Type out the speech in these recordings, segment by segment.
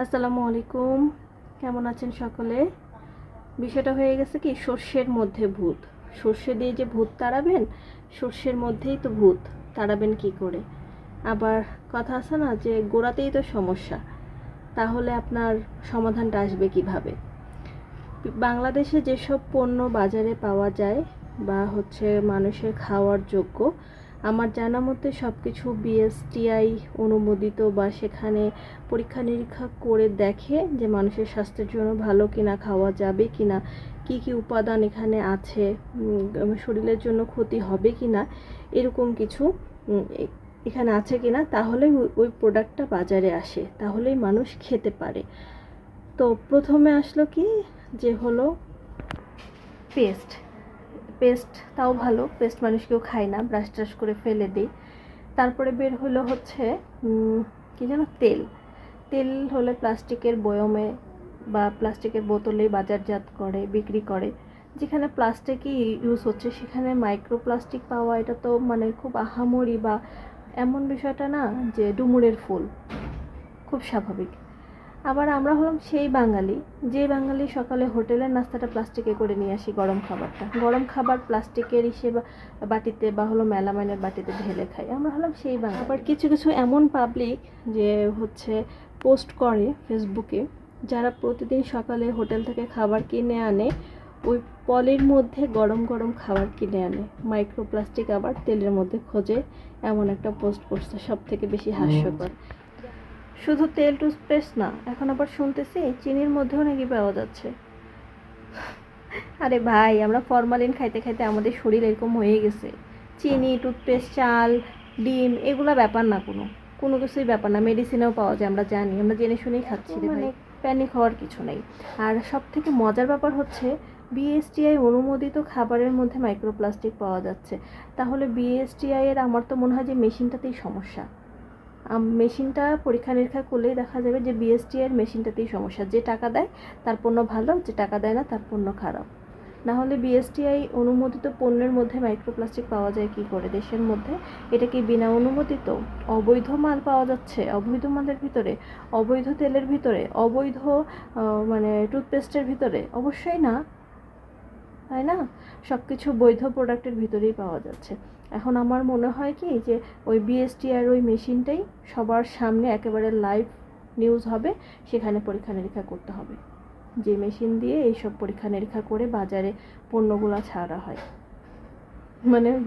আসসালামু আলাইকুম। কেমন আছেন সকলে? বিষয়টা হয়ে গেছে কি, সর্ষের মধ্যে ভূত। সর্ষে দিয়ে যে ভূত তাড়াবেন, সর্ষের মধ্যেই তো ভূত, তাড়াবেন কি করে? আবার কথা আছে না যে গোড়াতেই তো সমস্যা, তাহলে আপনার সমাধানটা আসবে কিভাবে? বাংলাদেশে যেসব পণ্য বাজারে পাওয়া যায় বা মানুষের খাওয়ার যোগ্য, আমার জানা মতে সব কিছু বিএসটিআই অনুমোদিত, বা সেখানে পরীক্ষা নিরীক্ষা করে দেখে যে মানুষের স্বাস্থ্যের জন্য ভালো কিনা, খাওয়া যাবে কিনা, কি কি উপাদান এখানে আছে, শরীরের জন্য ক্ষতি হবে কিনা, এরকম কিছু এখানে আছে কিনা, তাহলে ওই প্রোডাক্টটা বাজারে আসে, তাহলেই মানুষ খেতে পারে। তো প্রথমে আসলো কি, যে হলো পেস্ট। পেস্ট তাও ভালো, পেস্ট মানুষ কেউ খায় না, ব্রাশ ট্রাশ করে ফেলে দিই। তারপরে বের হলো কি যেন, তেল। তেল হলে প্লাস্টিকের বয়মে বা প্লাস্টিকের বোতলে বাজারজাত করে বিক্রি করে। যেখানে প্লাস্টিকই ইউজ হচ্ছে সেখানে মাইক্রোপ্লাস্টিক পাওয়া, এটা তো খুব আহামরি বা এমন বিষয়টা না যে ডুমুরের ফুল, খুব স্বাভাবিক। আবার আমরা হলাম সেই বাঙালি, যে বাঙালি সকালে হোটেলের নাস্তাটা প্লাস্টিকে করে নিয়ে আসি, গরম খাবার প্লাস্টিকের বাটিতে বা মেলামাইনের বাটিতে ঢেলে খাই। আমরা হলাম সেই বাঙালি। আবার কিছু কিছু এমন পাবলিক যে পোস্ট করে ফেসবুকে, যারা প্রতিদিন সকালে হোটেল থেকে খাবার কিনে আনে, ওই পলির মধ্যে গরম গরম খাবার কিনে আনে, মাইক্রোপ্লাস্টিক আবার তেলের মধ্যে খোঁজে, এমন একটা পোস্ট করছে। সব থেকে বেশি হাস্যকর, শুধু তেল টুথপেস্ট না, এখন আবার শুনতেছি চিনির মধ্যেও নাকি পাওয়া যাচ্ছে। আরে ভাই, আমরা ফরমালিন খাইতে খাইতে আমাদের শরীর এরকম হয়ে গেছে। চিনি, টুথপেস্ট, চাল, ডিম, এগুলা ব্যাপার না, কোনো কিছুই ব্যাপার না। মেডিসিনেও পাওয়া যায়, আমরা জানি, আমরা জেনে শুনেই খাচ্ছি রে ভাই। প্যানিক হওয়ার কিছু নেই। আর সব থেকে মজার ব্যাপার হচ্ছে, বিএসটিআই অনুমোদিত খাবারের মধ্যে মাইক্রোপ্লাস্টিক পাওয়া যাচ্ছে। তাহলে বিএসটিআই এর আমার তো মনে হয় যে মেশিনটাতেই সমস্যা। মেশিনটা পরীক্ষা নিরীক্ষা করলেই দেখা যাবে যে বিএসটিআই এর মেশিনটাতেই সমস্যা। যে টাকা দেয় তার পণ্য ভালো, যে টাকা দেয় না তার পণ্য খারাপ। না হলে বিএসটিআই অনুমোদিত পণ্যের মধ্যে মাইক্রোপ্লাস্টিক পাওয়া যায় কি করে দেশের মধ্যে? এটা কি বিনা অনুমোদিত? অবৈধ মাল পাওয়া যাচ্ছে, অবৈধ মালের ভিতরে, অবৈধ তেলের ভিতরে, অবৈধ টুথপেস্টের ভিতরে? অবশ্যই না, তাই না? সব কিছু বৈধ প্রোডাক্টের ভিতরেই পাওয়া যাচ্ছে। এখন আমার মনে হয় কি, যে ওই বিএসটিআর ওই মেশিনটাই সবার সামনে একেবারে লাইভ নিউজ হবে, সেখানে পরীক্ষা নিরীক্ষা করতে হবে, যে মেশিন দিয়ে এইসব পরীক্ষা নিরীক্ষা করে বাজারে পণ্যগুলো ছাড়া হয়।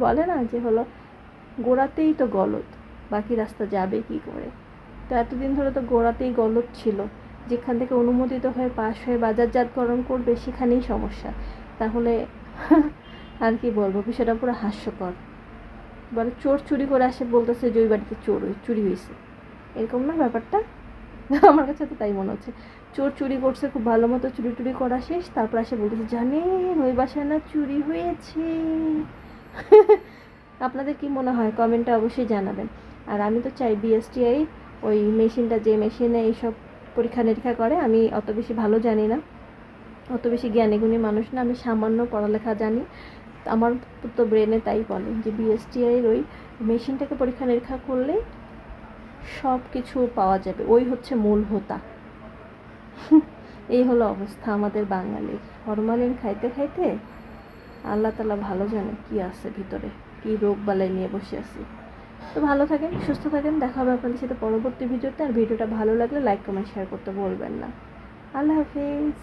বলে না যে গোড়াতেই তো গলদ, বাকি রাস্তা যাবে কি করে? তো এতদিন ধরে তো গোড়াতেই গলদ ছিল, যেখান থেকে অনুমোদিত হয়ে পাশ হয়ে বাজারজাতকরণ করবে সেখানেই সমস্যা। তাহলে আর কি বলবো, বিষয়টা পুরো হাস্যকর। বলে চোর চুরি করে আসে, বলতেছে যে ওই বাড়িতে চুরি হয়েছে, এরকম না ব্যাপারটা? আমার কাছে তো তাই মনে হচ্ছে। চোর চুরি করছে, খুব ভালো মতো চুরি করা শেষ, তারপর আসে বলতেছে জানেন ওই বাসায় না চুরি হয়েছে। আপনাদের কি মনে হয় কমেন্টে অবশ্যই জানাবেন। আর আমি তো চাই বিএসটিআই ওই মেশিনটা, যে মেশিনে এইসব পরীক্ষা নিরীক্ষা করে, আমি অত বেশি ভালো জানি না, অত বেশি জ্ঞানী গুণী মানুষ না, আমি সামান্য পড়ালেখা জানি। আমার তো ব্রেনে তাই বলে যে বিএসটিআই ওই মেশিনটাকে পরীক্ষা নিরীক্ষা করলেই সব কিছু পাওয়া যাবে, ওই হচ্ছে মূল হোতা। এই হলো অবস্থা আমাদের বাঙালির। ফরমালিন খাইতে খাইতে আল্লাহ তাআলা ভালো জানে কি আছে ভিতরে, কি রোগ বালাই নিয়ে বসে আছি। তো ভালো থাকেন, সুস্থ থাকেন, দেখা হবে আপনাদের সাথে পরবর্তী ভিডিওতে। আর ভিডিওটা ভালো লাগলে লাইক কমেন্ট শেয়ার করতে বলবেন না। আল্লাহ হাফিজ।